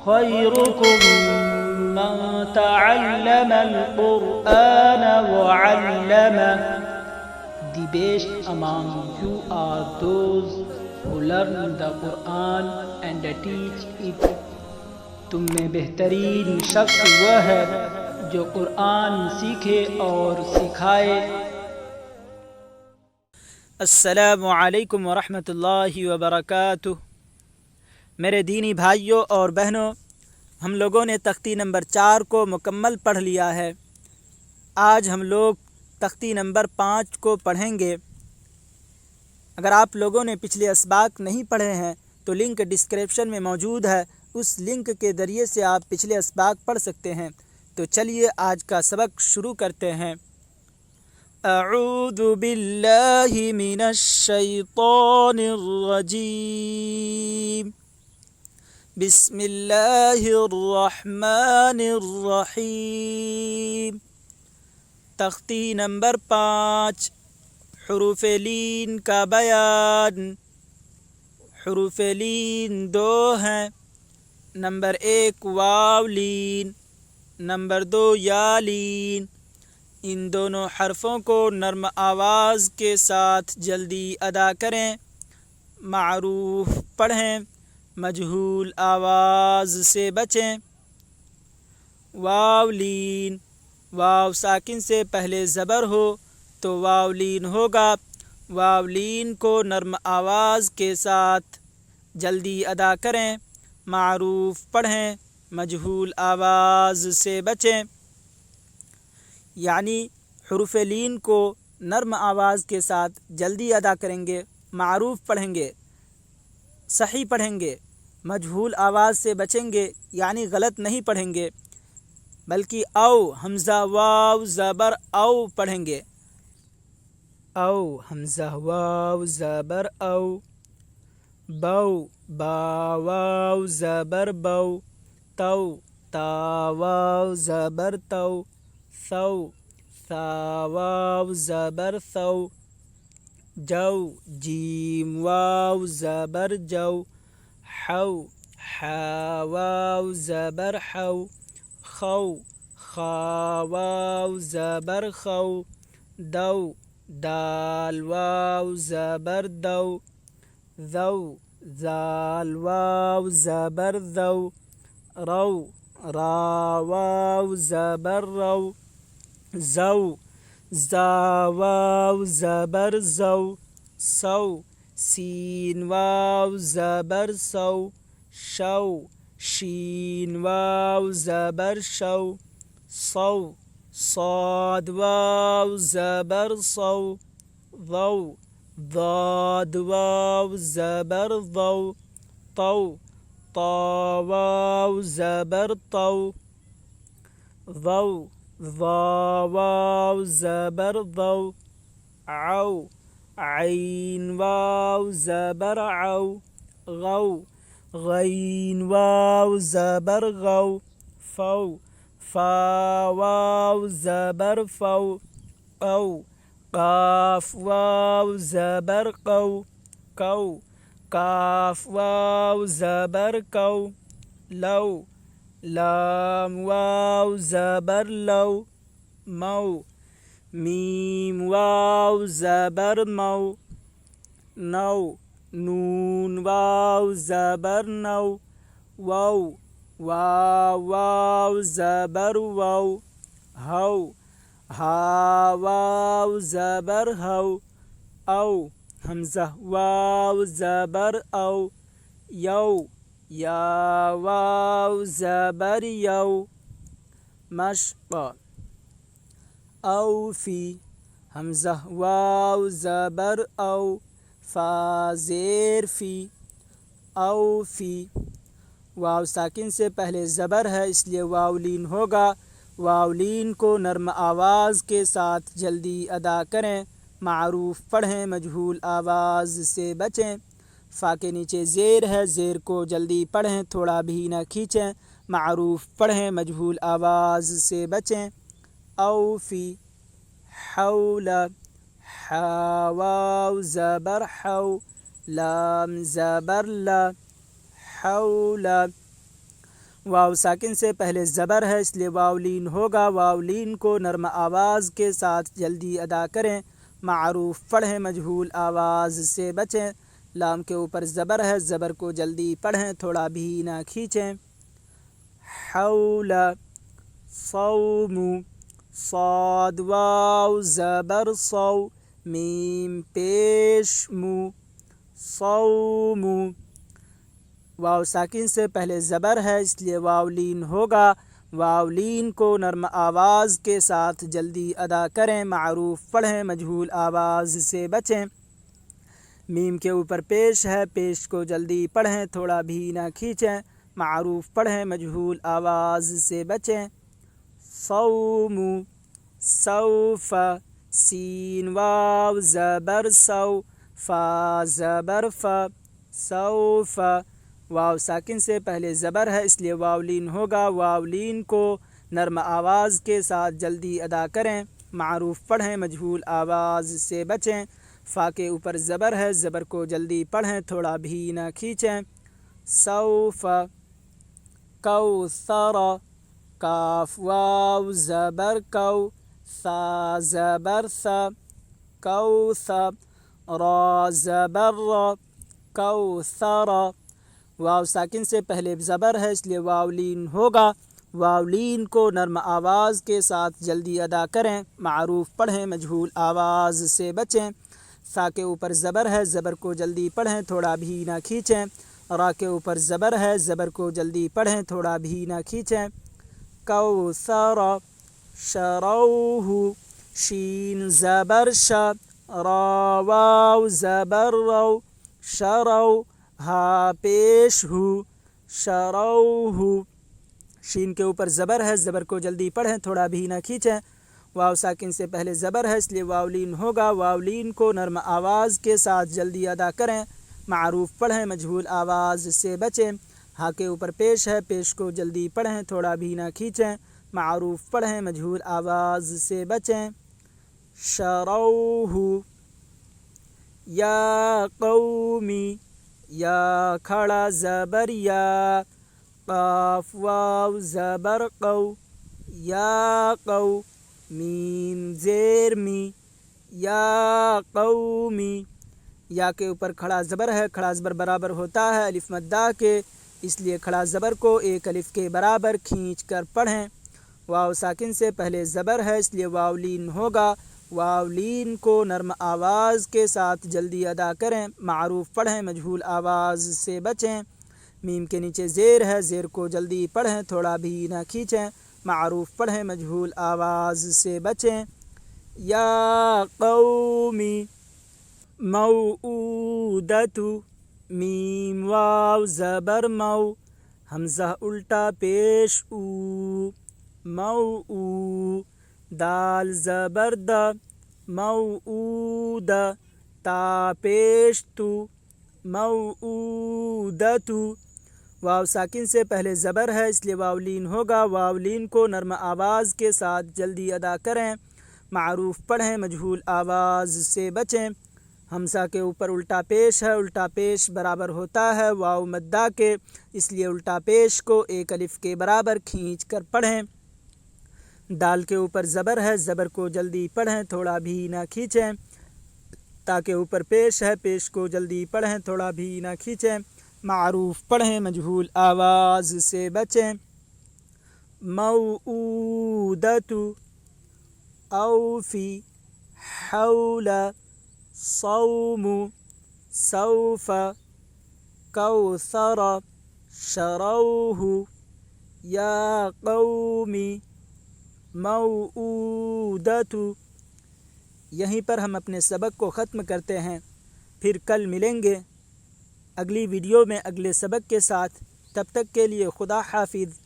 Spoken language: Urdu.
خيركم من تعلم القرآن وعلمه. The best among you are those who learn the Quran and teach it. تم میں بہترین شخص وہ ہے جو قرآن سیکھے اور سکھائے. السلام علیکم ورحمۃ اللہ وبرکاتہ. میرے دینی بھائیوں اور بہنوں، ہم لوگوں نے تختی نمبر 4 کو مکمل پڑھ لیا ہے. آج ہم لوگ تختی نمبر 5 کو پڑھیں گے. اگر آپ لوگوں نے پچھلے اسباق نہیں پڑھے ہیں تو لنک ڈسکرپشن میں موجود ہے، اس لنک کے ذریعے سے آپ پچھلے اسباق پڑھ سکتے ہیں. تو چلیے آج کا سبق شروع کرتے ہیں. اعوذ باللہ من الشیطان الرجیم. بسم اللہ الرحمن الرحیم. تختی نمبر 5، حروف لین کا بیان. حروف لین 2 ہیں. نمبر 1 واو لین، نمبر 2 یا لین. ان دونوں حرفوں کو نرم آواز کے ساتھ جلدی ادا کریں. معروف پڑھیں، مجہول آواز سے بچیں. واو لین، واو ساکن سے پہلے زبر ہو تو واو لین ہوگا. واو لین کو نرم آواز کے ساتھ جلدی ادا کریں. معروف پڑھیں، مجہول آواز سے بچیں. یعنی حروف لین کو نرم آواز کے ساتھ جلدی ادا کریں گے، معروف پڑھیں گے، صحیح پڑھیں گے، مجہول آواز سے بچیں گے، یعنی غلط نہیں پڑھیں گے، بلکہ او حمزہ واو زبر او پڑھیں گے. او حمزہ واو زبر او. بو با واو زبر بو. تو تا واو زبر تو. ثو ثا واو زبر ثو. جو جیم واو زبر جو. حو حا واو زبر حو. خو خا واو زبر خو. دو دال واو زبر دو. ذو ذال واو زبر ذو. رو را واو زبر رو. زو زا واو زبر زو. سو سین واو زبر سو. شو شین واو زبر شو. صو صاد واو زبر صو. ضو ضاد واو زبر ضو. طو طا واو زبر طو. ضو ضا واو زبر ضو. عو عین واو زبر عو. غو غین واو زبر غو. فو فا واو زبر فو. قو قاف واو زبر قو. کو کاف واو زبر کو. لو لام واو زبر لو. مو میم واو زبر مو. نو نون واو زبر نو. وو واو واو زبر وو. ہو ہا واو زبر ہو. او حمزہ واو زبر او. یو یا واو زبر یو. مشق اوفی حمزہ واو زبر او. فا زیر فی. اوفی واو ساکن سے پہلے زبر ہے اس لیے واو لین ہوگا. واو لین کو نرم آواز کے ساتھ جلدی ادا کریں. معروف پڑھیں، مجہول آواز سے بچیں. فا کے نیچے زیر ہے، زیر کو جلدی پڑھیں، تھوڑا بھی نہ کھینچیں. معروف پڑھیں، مجہول آواز سے بچیں. اوفی. حول حا واو زبر حو. لام زبر لا. حول. واو ساکن سے پہلے زبر ہے اس لیے واولین ہوگا، واولین کو نرم آواز کے ساتھ جلدی ادا کریں، معروف پڑھیں، مجہول آواز سے بچیں۔ لام کے اوپر زبر ہے، زبر کو جلدی پڑھیں، تھوڑا بھی نہ کھینچیں۔ حول، صوم، صاد واو زبر صو، میم پیش مو، صوم۔ واو ساکن سے پہلے زبر ہے اس لیے واولین ہوگا، واولین کو نرم آواز کے ساتھ جلدی ادا کریں، معروف پڑھیں، مجہول آواز سے بچیں۔ میم کے اوپر پیش ہے، پیش کو جلدی پڑھیں، تھوڑا بھی نہ کھینچیں، معروف پڑھیں، مجہول آواز سے بچیں۔ صوم، سوف، سین واو زبر سو، فا زبر فا، سوف۔ واو ساکن سے پہلے زبر ہے اس لیے واولین ہوگا، واولین کو نرم آواز کے ساتھ جلدی ادا کریں، معروف پڑھیں، مجہول آواز سے بچیں۔ فا کے اوپر زبر ہے، زبر کو جلدی پڑھیں، تھوڑا بھی نہ کھینچیں۔ سوف، کوثر، کاف واو زبر کو، ثا زبر ثا، کوثر، را زبر را، کوثر۔ واو ساکن سے پہلے زبر ہے اس لیے واولین ہوگا، واولین کو نرم آواز کے ساتھ جلدی ادا کریں، معروف پڑھیں، مجہول آواز سے بچیں۔ سا کے اوپر زبر ہے، زبر کو جلدی پڑھیں، تھوڑا بھی نہ کھینچیں۔ را کے اوپر زبر ہے، زبر کو جلدی پڑھیں، تھوڑا بھی نہ کھینچیں۔ کوثر، شروہ، شین زبر شا، را واو زبر رو، شرو، ہا پیش ہو، شروہ۔ شین کے اوپر زبر ہے، زبر کو جلدی پڑھیں، تھوڑا بھی نہ کھینچیں۔ واو ساکن سے پہلے زبر ہے اس لیے واولین ہوگا، واولین کو نرم آواز کے ساتھ جلدی ادا کریں، معروف پڑھیں، مجہول آواز سے بچیں۔ ہا کے اوپر پیش ہے، پیش کو جلدی پڑھیں، تھوڑا بھی نہ کھینچیں، معروف پڑھیں، مجہول آواز سے بچیں۔ شروہ، یا قومی، یا کھڑا زبر یا، قاف واو زبر قو، یا قو، میم زیر می، یا قومی۔ یا کے اوپر کھڑا زبر ہے، کھڑا زبر برابر ہوتا ہے الف مدہ کے، اس لیے کھڑا زبر کو ایک الف کے برابر کھینچ کر پڑھیں۔ واو ساکن سے پہلے زبر ہے اس لیے واولین ہوگا، واولین کو نرم آواز کے ساتھ جلدی ادا کریں، معروف پڑھیں، مجہول آواز سے بچیں۔ میم کے نیچے زیر ہے، زیر کو جلدی پڑھیں، تھوڑا بھی نہ کھینچیں، معروف پڑھیں، مجہول آواز سے بچیں۔ یا قومی، موعودۃ، میم واو زبر مو، حمزہ الٹا پیش او، موعو، دال زبر دا، موعودہ، تا پیش تو، موعودۃ۔ واو ساکن سے پہلے زبر ہے اس لیے واولین ہوگا، واولین کو نرم آواز کے ساتھ جلدی ادا کریں، معروف پڑھیں، مجہول آواز سے بچیں۔ حمزہ کے اوپر الٹا پیش ہے، الٹا پیش برابر ہوتا ہے واو مدہ کے، اس لیے الٹا پیش کو ایک الف کے برابر کھینچ کر پڑھیں۔ دال کے اوپر زبر ہے، زبر کو جلدی پڑھیں، تھوڑا بھی نہ کھینچیں۔ تا کے اوپر پیش ہے، پیش کو جلدی پڑھیں، تھوڑا بھی نہ کھینچیں، معروف پڑھیں، مجہول آواز سے بچیں۔ موعودۃ، اوفی، حول، صوم، سوف، کوثر، شروہ، یا قومی، موعودۃ۔ یہیں پر ہم اپنے سبق کو ختم کرتے ہیں، پھر کل ملیں گے اگلی ویڈیو میں اگلے سبق کے ساتھ، تب تک کے لیے خدا حافظ۔